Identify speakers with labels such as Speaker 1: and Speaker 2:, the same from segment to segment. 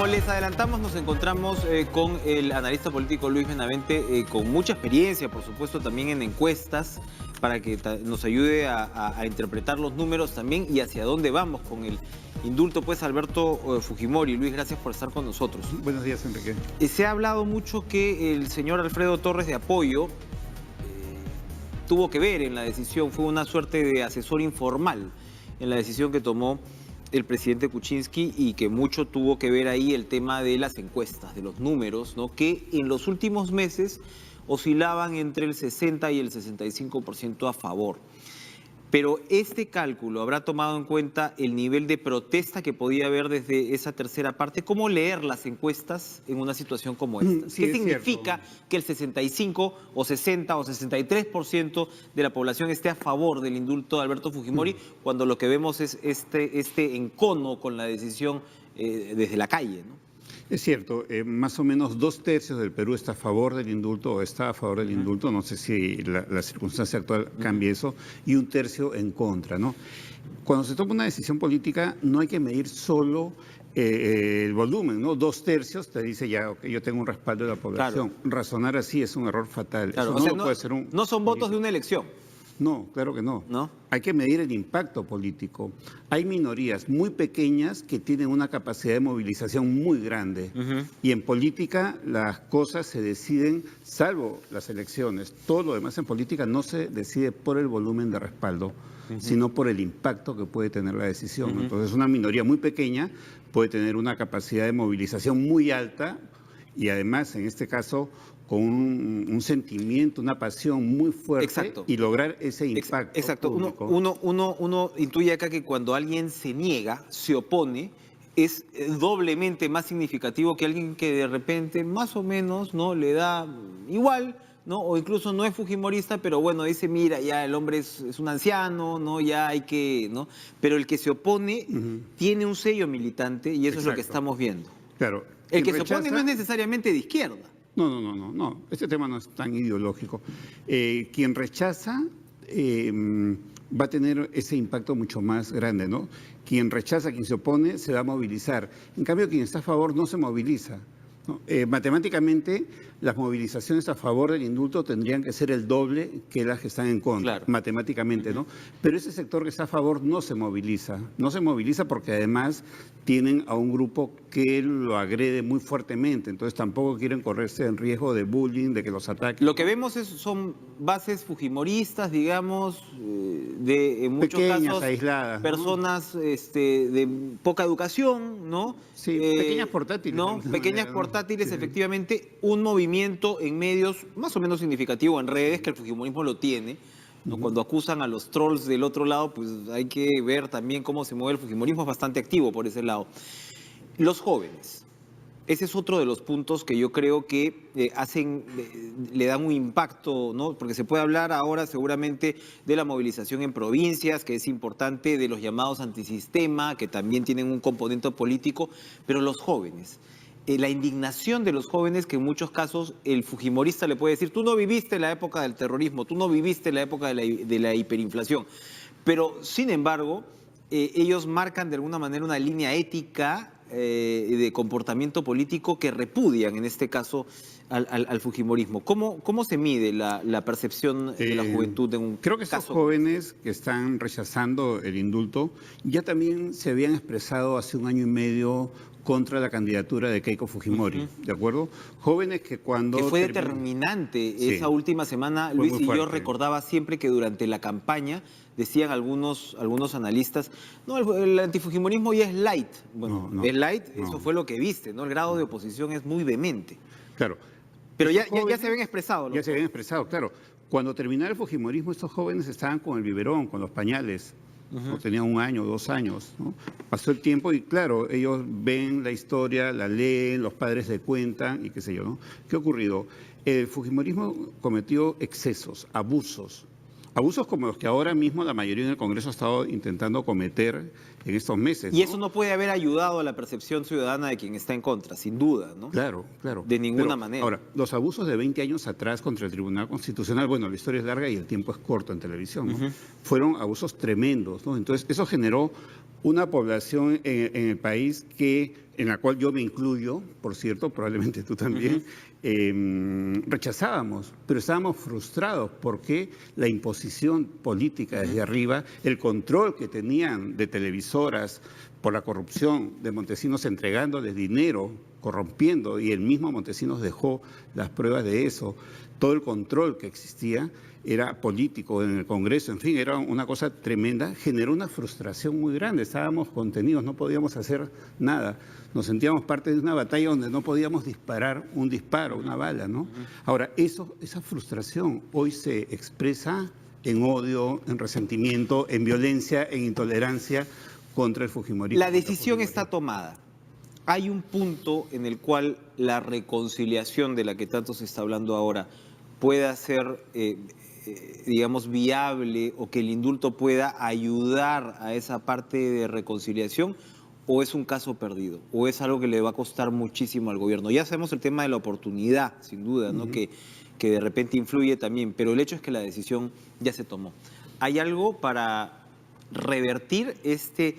Speaker 1: Como les adelantamos, nos encontramos con el analista político Luis Benavente, con mucha experiencia, por supuesto, también en encuestas, para que nos ayude a interpretar los números también y hacia dónde vamos con el indulto, pues, Alberto Fujimori. Luis, gracias por estar con nosotros.
Speaker 2: Buenos días, Enrique.
Speaker 1: Se ha hablado mucho que el señor Alfredo Torres de Apoyo tuvo que ver en la decisión, fue una suerte de asesor informal en la decisión que tomó el presidente Kuczynski, y que mucho tuvo que ver ahí el tema de las encuestas, de los números, ¿no? Que en los últimos meses oscilaban entre el 60 y el 65% a favor. Pero este cálculo habrá tomado en cuenta el nivel de protesta que podía haber desde esa tercera parte. ¿Cómo leer las encuestas en una situación como esta?
Speaker 2: Sí,
Speaker 1: ¿Qué significa que el 65 o 60 o 63% de la población esté a favor del indulto de Alberto Fujimori, cuando lo que vemos es este encono con la decisión desde la calle, ¿no?
Speaker 2: Es cierto, más o menos 2/3 del Perú está a favor del indulto o está a favor del indulto, no sé si la circunstancia actual cambia eso, y 1/3 en contra, ¿no? Cuando se toma una decisión política no hay que medir solo el volumen, ¿no? 2/3 te dice ya, okay, yo tengo un respaldo de la población.
Speaker 1: Claro.
Speaker 2: Razonar así es un error fatal.
Speaker 1: Claro,
Speaker 2: Eso
Speaker 1: o sea,
Speaker 2: lo puede ser un
Speaker 1: no son votos de una elección.
Speaker 2: No, claro que no.
Speaker 1: ¿No?
Speaker 2: Hay que medir el impacto político. Hay minorías muy pequeñas que tienen una capacidad de movilización muy grande. Y en política las cosas se deciden, salvo las elecciones. Todo lo demás en política no se decide por el volumen de respaldo, sino por el impacto que puede tener la decisión. Entonces, una minoría muy pequeña puede tener una capacidad de movilización muy alta y además, en este caso, con un sentimiento, una pasión muy fuerte.
Speaker 1: Exacto.
Speaker 2: Y lograr ese impacto.
Speaker 1: Exacto. Uno intuye acá que cuando alguien se niega, se opone, es doblemente más significativo que alguien que de repente más o menos, ¿no?, le da igual, ¿no? O incluso no es fujimorista, pero bueno, dice, mira, ya el hombre es un anciano, ¿no? Ya hay que, ¿no? Pero el que se opone tiene un sello militante, y eso es lo que estamos viendo.
Speaker 2: Claro.
Speaker 1: El que se opone no es necesariamente de izquierda.
Speaker 2: No. Este tema no es tan ideológico. Quien rechaza va a tener ese impacto mucho más grande, ¿no? Quien rechaza, quien se opone, se va a movilizar. En cambio, quien está a favor no se moviliza, ¿no? Matemáticamente, las movilizaciones a favor del indulto tendrían que ser el doble que las que están en contra, claro, matemáticamente, ¿no? Pero ese sector que está a favor no se moviliza. No se moviliza porque además tienen a un grupo que lo agrede muy fuertemente, entonces tampoco quieren correrse en riesgo de bullying, de que los ataquen.
Speaker 1: Lo que vemos son bases fujimoristas, digamos, de en muchos
Speaker 2: pequeñas,
Speaker 1: casos
Speaker 2: aisladas,
Speaker 1: personas, ¿no?, de poca educación, ¿no?
Speaker 2: Sí, pequeñas portátiles.
Speaker 1: ¿no? Pequeñas portátiles, sí, efectivamente, un movimiento en medios más o menos significativo en redes, que el fujimorismo lo tiene, ¿no? Cuando acusan a los trolls del otro lado, pues hay que ver también cómo se mueve el fujimorismo, es bastante activo por ese lado. Los jóvenes, ese es otro de los puntos que yo creo que le dan un impacto, ¿no? Porque se puede hablar ahora seguramente de la movilización en provincias, que es importante, de los llamados antisistema, que también tienen un componente político, pero los jóvenes, la indignación de los jóvenes, que en muchos casos el fujimorista le puede decir, tú no viviste la época del terrorismo, tú no viviste la época de la hiperinflación, pero sin embargo ellos marcan de alguna manera una línea ética de comportamiento político que repudian en este caso al fujimorismo. ¿Cómo se mide la percepción de la juventud en un caso?
Speaker 2: Creo que esos jóvenes que están rechazando el indulto ya también se habían expresado hace 1 año y medio contra la candidatura de Keiko Fujimori, ¿de acuerdo? Jóvenes que cuando...
Speaker 1: Que fue determinante esa última semana, Luis, y yo recordaba siempre que durante la campaña decían algunos analistas, no, el antifujimorismo ya es light. Bueno, es light, eso fue lo que viste, ¿no? El grado de oposición es muy vehemente.
Speaker 2: Claro.
Speaker 1: Pero ya se habían expresado.
Speaker 2: Ya se habían expresado, claro. Cuando terminara el fujimorismo, estos jóvenes estaban con el biberón, con los pañales. ¿No? Tenían 1 año, 2 años, ¿no? Pasó el tiempo y claro, ellos ven la historia, la leen, los padres le cuentan y qué sé yo, ¿no? ¿Qué ha ocurrido? El fujimorismo cometió excesos, abusos como los que ahora mismo la mayoría en el Congreso ha estado intentando cometer en estos meses, ¿no?
Speaker 1: Y eso no puede haber ayudado a la percepción ciudadana de quien está en contra, sin duda, ¿no?
Speaker 2: Claro.
Speaker 1: De ninguna manera.
Speaker 2: Ahora, los abusos de 20 años atrás contra el Tribunal Constitucional, bueno, la historia es larga y el tiempo es corto en televisión, ¿no? Fueron abusos tremendos, ¿no? Entonces, eso generó una población en el país que en la cual yo me incluyo, por cierto, probablemente tú también, rechazábamos, pero estábamos frustrados porque la imposición política desde arriba, el control que tenían de televisoras por la corrupción de Montesinos entregándoles dinero, corrompiendo, y el mismo Montesinos dejó las pruebas de eso, todo el control que existía era político en el Congreso, en fin, era una cosa tremenda, generó una frustración muy grande, estábamos contenidos, no podíamos hacer nada, nos sentíamos parte de una batalla donde no podíamos disparar un disparo, una bala, ¿no? Ahora, esa frustración hoy se expresa en odio, en resentimiento, en violencia, en intolerancia contra el fujimorismo.
Speaker 1: La decisión está tomada. Hay un punto en el cual la reconciliación de la que tanto se está hablando ahora pueda ser, digamos, viable, o que el indulto pueda ayudar a esa parte de reconciliación, o es un caso perdido, o es algo que le va a costar muchísimo al gobierno. Ya sabemos el tema de la oportunidad, sin duda, ¿no? Que de repente influye también, pero el hecho es que la decisión ya se tomó. ¿Hay algo para revertir este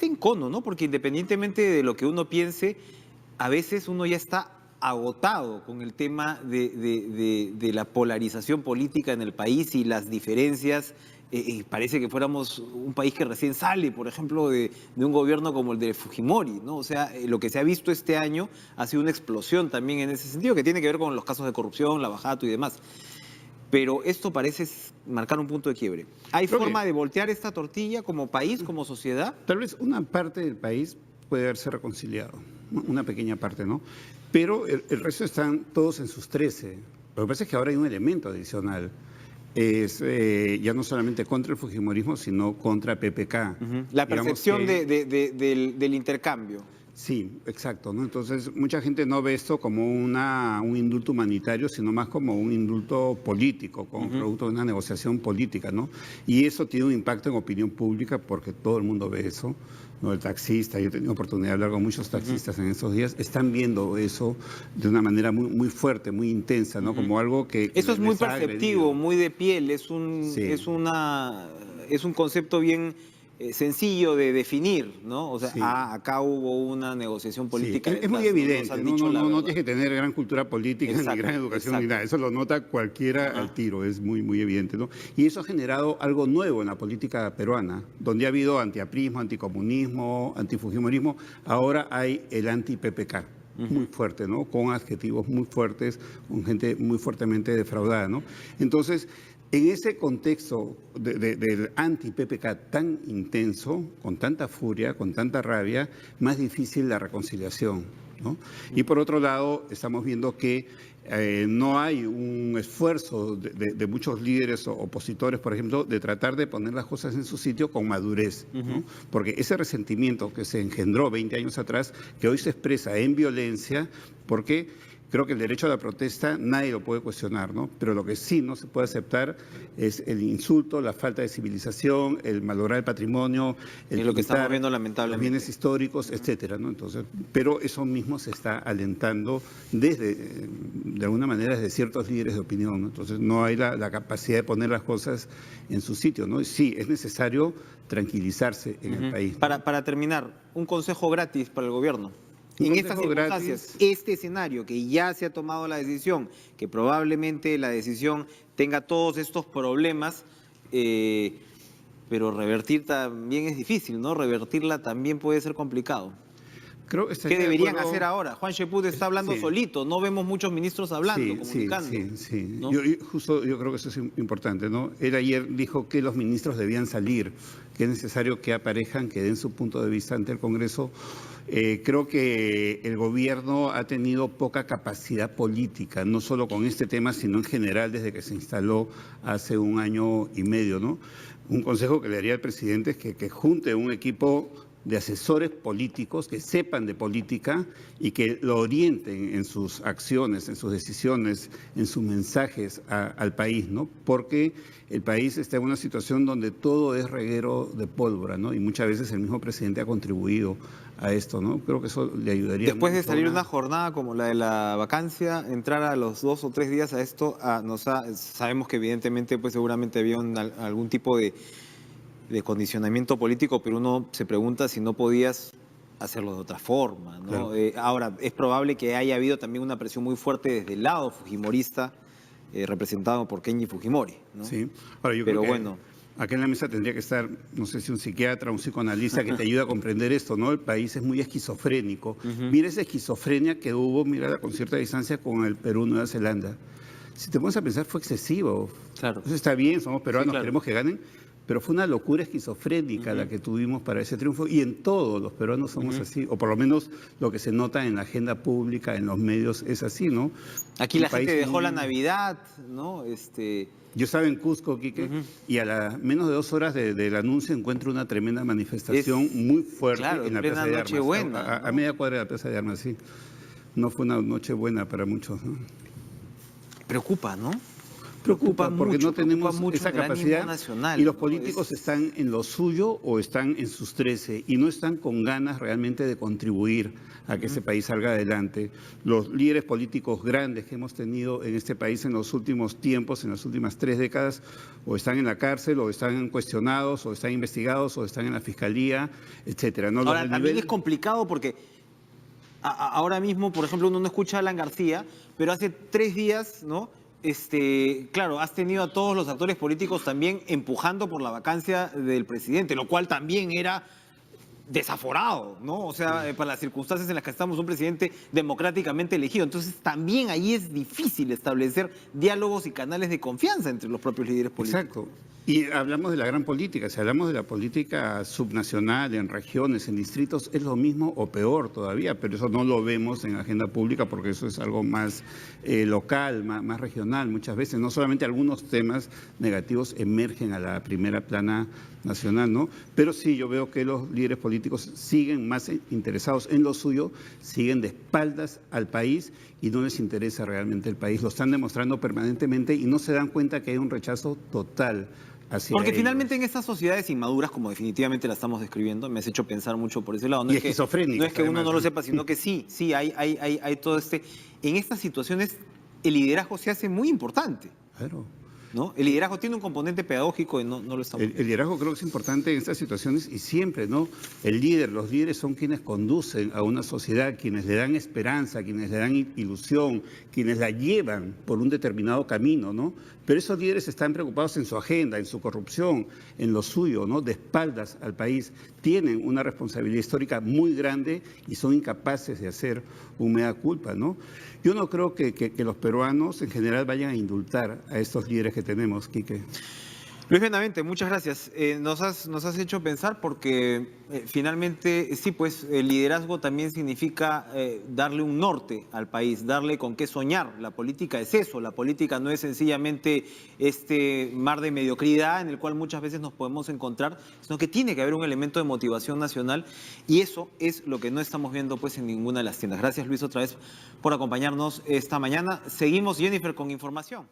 Speaker 1: encono, ¿no? Porque independientemente de lo que uno piense, a veces uno ya está agotado con el tema de la polarización política en el país y las diferencias. Parece que fuéramos un país que recién sale, por ejemplo, de un gobierno como el de Fujimori, ¿no? O sea, lo que se ha visto este año ha sido una explosión también en ese sentido, que tiene que ver con los casos de corrupción, la bajato y demás. Pero esto parece marcar un punto de quiebre. ¿Hay forma de voltear esta tortilla como país, como sociedad?
Speaker 2: Tal vez una parte del país puede haberse reconciliado, una pequeña parte, ¿no? Pero el resto están todos en sus 13. Lo que pasa es que ahora hay un elemento adicional. Es ya no solamente contra el fujimorismo, sino contra PPK.
Speaker 1: La percepción del intercambio.
Speaker 2: Sí, exacto, ¿no? Entonces, mucha gente no ve esto como un indulto humanitario, sino más como un indulto político, como producto de una negociación política, ¿no? Y eso tiene un impacto en opinión pública porque todo el mundo ve eso, ¿no? El taxista, yo he tenido oportunidad de hablar con muchos taxistas en estos días, están viendo eso de una manera muy, muy fuerte, muy intensa, ¿no? Como algo que
Speaker 1: eso es muy
Speaker 2: les ha
Speaker 1: perceptivo,
Speaker 2: agredido.
Speaker 1: muy de piel, es un concepto bien sencillo de definir, ¿no? O sea,
Speaker 2: Sí.
Speaker 1: acá hubo una negociación política.
Speaker 2: Sí, es muy
Speaker 1: detrás, ¿no?
Speaker 2: evidente,
Speaker 1: Nos han
Speaker 2: no,
Speaker 1: dicho la
Speaker 2: no
Speaker 1: verdad.
Speaker 2: tienes que tener gran cultura política,
Speaker 1: Exacto,
Speaker 2: ni gran educación,
Speaker 1: exacto.
Speaker 2: ni nada, eso lo nota cualquiera al tiro, es muy, muy evidente, ¿no? Y eso ha generado algo nuevo en la política peruana, donde ha habido antiaprismo, anticomunismo, antifujimorismo, ahora hay el anti-PPK. Muy fuerte, ¿no? Con adjetivos muy fuertes, con gente muy fuertemente defraudada, ¿no? Entonces, en ese contexto del anti-PPK tan intenso, con tanta furia, con tanta rabia, más difícil la reconciliación, ¿no? Y por otro lado, estamos viendo que no hay un esfuerzo de muchos líderes o opositores, por ejemplo, de tratar de poner las cosas en su sitio con madurez, ¿no? Porque ese resentimiento que se engendró 20 años atrás, que hoy se expresa en violencia, porque creo que el derecho a la protesta nadie lo puede cuestionar, ¿no? Pero lo que sí no se puede aceptar es el insulto, la falta de civilización, el malograr el patrimonio, el
Speaker 1: Es lo que estamos
Speaker 2: quitar
Speaker 1: viendo
Speaker 2: los
Speaker 1: lamentablemente.
Speaker 2: bienes históricos, etcétera, ¿no? Entonces, pero eso mismo se está alentando de alguna manera, desde ciertos líderes de opinión, ¿no? Entonces, no hay la capacidad de poner las cosas en su sitio, ¿no? Y sí, es necesario tranquilizarse en el país.
Speaker 1: Para terminar, un consejo gratis para el gobierno.
Speaker 2: Un
Speaker 1: En
Speaker 2: consejo
Speaker 1: estas circunstancias,
Speaker 2: gratis.
Speaker 1: este escenario que ya se ha tomado la decisión, que probablemente la decisión tenga todos estos problemas, pero revertir también es difícil, ¿no? Revertirla también puede ser complicado.
Speaker 2: Creo que
Speaker 1: ¿Qué
Speaker 2: estaría de
Speaker 1: deberían
Speaker 2: acuerdo.
Speaker 1: hacer ahora? Juan Sheput está hablando
Speaker 2: Sí.
Speaker 1: solito, no vemos muchos ministros hablando, comunicando.
Speaker 2: Sí.
Speaker 1: ¿no?
Speaker 2: Yo creo que eso es importante, ¿no? Él ayer dijo que los ministros debían salir, que es necesario que aparezcan, que den su punto de vista ante el Congreso. Creo que el gobierno ha tenido poca capacidad política, no solo con este tema, sino en general desde que se instaló hace 1 año y medio, ¿no? Un consejo que le haría al presidente es que junte un equipo de asesores políticos que sepan de política y que lo orienten en sus acciones, en sus decisiones, en sus mensajes al país, ¿no? Porque el país está en una situación donde todo es reguero de pólvora, ¿no? Y muchas veces el mismo presidente ha contribuido a esto, ¿no? Creo que eso le ayudaría.
Speaker 1: Después de
Speaker 2: mucho
Speaker 1: salir una jornada como la de la vacancia, entrar a los 2 o 3 días a esto, sabemos que evidentemente pues seguramente había algún tipo de condicionamiento político, pero uno se pregunta si no podías hacerlo de otra forma, ¿no?
Speaker 2: Claro.
Speaker 1: Ahora, es probable que haya habido también una presión muy fuerte desde el lado fujimorista, representado por Kenji Fujimori, ¿no?
Speaker 2: Sí. Ahora, yo
Speaker 1: Pero
Speaker 2: creo que
Speaker 1: bueno,
Speaker 2: acá en la mesa tendría que estar, no sé si un psiquiatra, un psicoanalista que te ayude a comprender esto, ¿no? El país es muy esquizofrénico. Mira esa esquizofrenia que hubo, mira, con cierta distancia con el Perú, Nueva Zelanda. Si te pones a pensar, fue excesivo.
Speaker 1: claro.
Speaker 2: Eso está bien, somos peruanos,
Speaker 1: Sí, claro.
Speaker 2: queremos que ganen, pero fue una locura esquizofrénica la que tuvimos para ese triunfo, y en todos los peruanos somos así, o por lo menos lo que se nota en la agenda pública, en los medios, es así, ¿no?
Speaker 1: Aquí
Speaker 2: Un
Speaker 1: la gente
Speaker 2: país
Speaker 1: dejó
Speaker 2: muy-
Speaker 1: la Navidad, ¿no?
Speaker 2: Yo estaba en Cusco, Quique, y a menos de 2 horas del anuncio encuentro una tremenda manifestación
Speaker 1: Es-
Speaker 2: muy fuerte
Speaker 1: claro,
Speaker 2: en
Speaker 1: en
Speaker 2: la
Speaker 1: plena
Speaker 2: Plaza de Armas.
Speaker 1: Nochebuena,
Speaker 2: A
Speaker 1: ¿no?
Speaker 2: media cuadra de la Plaza de Armas, sí. No fue una noche buena para muchos, ¿no?
Speaker 1: Preocupa, ¿no?
Speaker 2: Preocupa porque no tenemos
Speaker 1: mucho
Speaker 2: esa
Speaker 1: en el ánimo
Speaker 2: capacidad,
Speaker 1: nacional,
Speaker 2: y los
Speaker 1: ¿no?
Speaker 2: políticos están en lo suyo o están en sus 13 y no están con ganas realmente de contribuir a que ese país salga adelante. Los líderes políticos grandes que hemos tenido en este país en los últimos tiempos, en las últimas 3 décadas, o están en la cárcel, o están cuestionados, o están investigados, o están en la fiscalía, etcétera. ¿No? Los
Speaker 1: Ahora,
Speaker 2: del
Speaker 1: también
Speaker 2: nivel-
Speaker 1: es complicado porque ahora mismo, por ejemplo, uno no escucha a Alan García, pero hace 3 días, ¿no? Claro, has tenido a todos los actores políticos también empujando por la vacancia del presidente, lo cual también era desaforado, ¿no? O sea, para las circunstancias en las que estamos, un presidente democráticamente elegido. Entonces, también ahí es difícil establecer diálogos y canales de confianza entre los propios líderes políticos.
Speaker 2: Exacto. Y hablamos de la gran política, si hablamos de la política subnacional, en regiones, en distritos, es lo mismo o peor todavía, pero eso no lo vemos en agenda pública porque eso es algo más local, más regional. Muchas veces, no solamente algunos temas negativos emergen a la primera plana nacional, ¿no? Pero sí, yo veo que los líderes políticos siguen más interesados en lo suyo, siguen de espaldas al país y no les interesa realmente el país. Lo están demostrando permanentemente y no se dan cuenta que hay un rechazo total hacia
Speaker 1: Porque
Speaker 2: ellos.
Speaker 1: finalmente en estas sociedades inmaduras, como definitivamente la estamos describiendo, me has hecho pensar mucho por ese lado. No
Speaker 2: Y
Speaker 1: es que,
Speaker 2: esquizofrénicas,
Speaker 1: no es que uno
Speaker 2: además,
Speaker 1: no lo
Speaker 2: ¿no?
Speaker 1: sepa, sino que sí, hay todo este... En estas situaciones el liderazgo se hace muy importante,
Speaker 2: Claro.
Speaker 1: ¿no? El liderazgo tiene un componente pedagógico y no lo estamos...
Speaker 2: El liderazgo creo que es importante en estas situaciones y siempre, ¿no? Los líderes son quienes conducen a una sociedad, quienes le dan esperanza, quienes le dan ilusión, quienes la llevan por un determinado camino, ¿no? Pero esos líderes están preocupados en su agenda, en su corrupción, en lo suyo, ¿no? De espaldas al país. Tienen una responsabilidad histórica muy grande y son incapaces de hacer un mea culpa, ¿no? Yo no creo que los peruanos en general vayan a indultar a estos líderes que tenemos, Quique.
Speaker 1: Luis Benavente, muchas gracias. Nos has hecho pensar porque finalmente, sí, pues el liderazgo también significa darle un norte al país, darle con qué soñar. La política es eso, la política no es sencillamente este mar de mediocridad en el cual muchas veces nos podemos encontrar, sino que tiene que haber un elemento de motivación nacional y eso es lo que no estamos viendo pues en ninguna de las tiendas. Gracias Luis otra vez por acompañarnos esta mañana. Seguimos, Jennifer, con información.